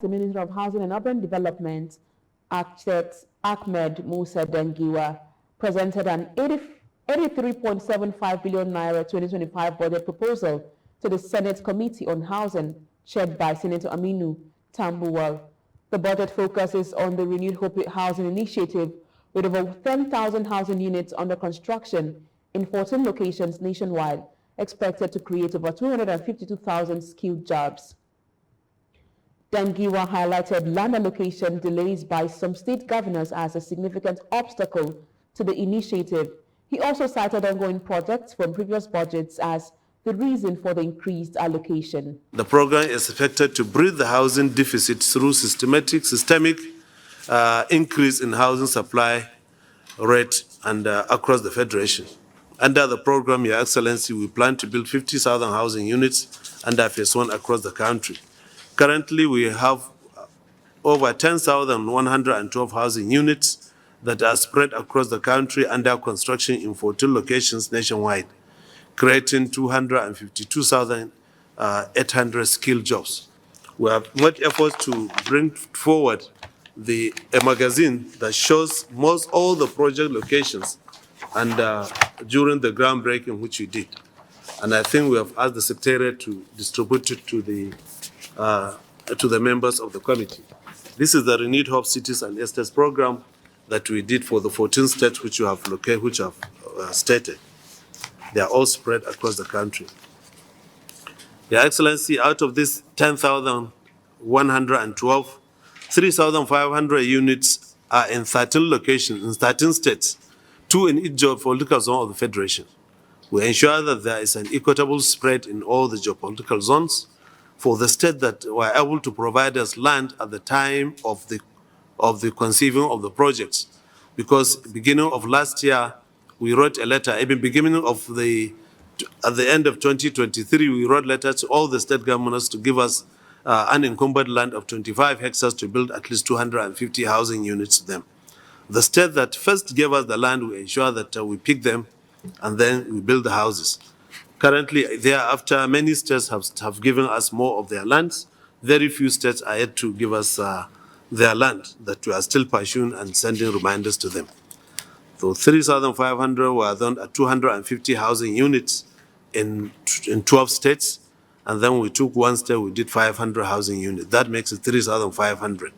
The Minister of Housing and Urban Development, Architect Ahmed Musa Dangiwa, presented an 83.75 billion naira 2025 budget proposal to the Senate Committee on Housing, chaired by Senator Aminu Tambuwal. The budget focuses on the Renewed Hope Housing Initiative, with over 10,000 housing units under construction in 14 locations nationwide, expected to create over 252,000 skilled jobs. Dangiwa highlighted land allocation delays by some state governors as a significant obstacle to the initiative. He also cited ongoing projects from previous budgets as the reason for the increased allocation. The program is expected to bridge the housing deficit through systemic increase in housing supply rate and across the Federation. Under the program, Your Excellency, we plan to build 50,000 housing units under Phase 1 across the country. Currently, we have over 10,112 housing units that are spread across the country under construction in 14 locations nationwide, creating 252,800 skilled jobs. We have made efforts to bring forward a magazine that shows all the project locations and during the groundbreaking which we did. And I think we have asked the Secretariat to distribute it to the members of the committee. This is the Renewed Hope Cities and Estates program that we did for the 14 states which you have located, which have stated. They are all spread across the country. Your Excellency, out of this 10,112, 3,500 units are in 13 locations, in 13 states, 2 in each geopolitical zone of the Federation. We ensure that there is an equitable spread in all the geopolitical zones for the state that were able to provide us land at the time of the conceiving of the projects. Because beginning of last year, we wrote a letter, at the end of 2023, we wrote letters to all the state governors to give us unencumbered land of 25 hectares to build at least 250 housing units to them. The state that first gave us the land, we ensure that we pick them and then we build the houses. Currently, thereafter, many states have given us more of their lands. Very few states are yet to give us their land that we are still pursuing and sending reminders to them. So 3,500 were done at 250 housing units in 12 states. And then we took one state, we did 500 housing units. That makes it 3,500.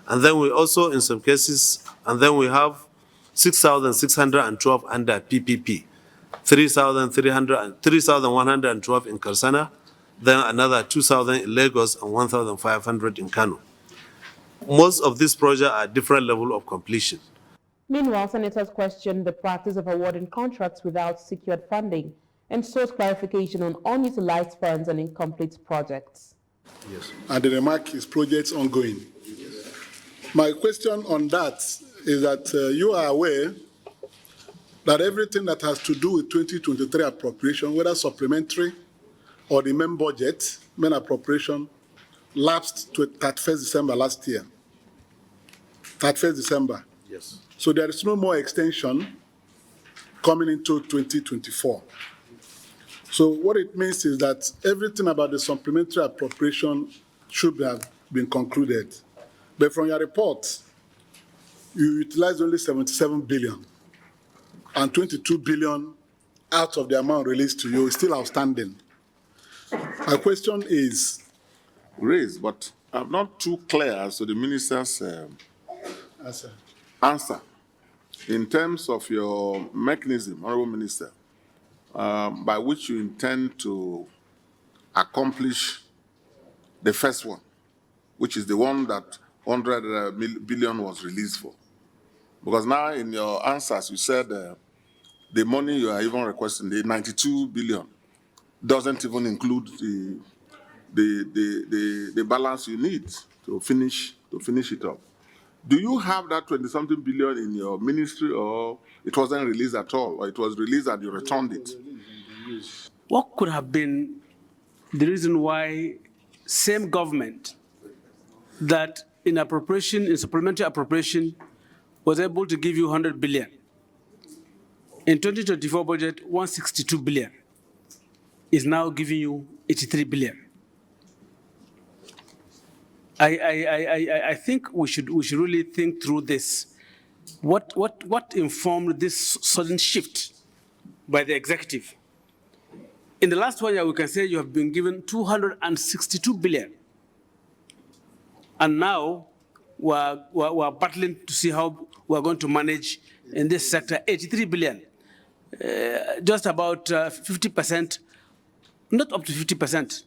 And then we also, in some cases, and then we have 6,612 under PPP, 3,112 in Karsana, then another 2,000 in Lagos and 1,500 in Kano. Most of these projects are different level of completion. Meanwhile, senators questioned the practice of awarding contracts without secured funding and sought clarification on unutilized funds and incomplete projects. Yes. And the remark is projects ongoing. Yes. My question on that is that you are aware that everything that has to do with 2023 appropriation, whether supplementary or the main budget, main appropriation, lapsed to 31st December last year. 31st December. Yes. So there is no more extension coming into 2024. So what it means is that everything about the supplementary appropriation should have been concluded. But from your report, you utilized only 77 billion, and 22 billion out of the amount released to you is still outstanding. My question is raised, but I'm not too clear as to the minister's answer in terms of your mechanism, Honorable Minister, by which you intend to accomplish the first one, which is the one that 100 billion was released for. Because now in your answers, you said the money you are even requesting, the 92 billion, doesn't even include the balance you need to finish it up. Do you have that 20-something billion in your ministry, or it wasn't released at all, or it was released and you returned it? What could have been the reason why same government that in supplementary appropriation, was able to give you 100 billion. In 2024 budget, 162 billion is now giving you 83 billion. I think we should really think through this. What informed this sudden shift by the executive? In the last 1 year, we can say you have been given 262 billion. And now we're battling to see how we're going to manage in this sector 83 billion. Just about 50%, not up to 50%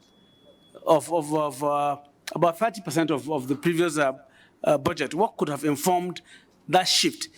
of about 30% of the previous budget. What could have informed that shift?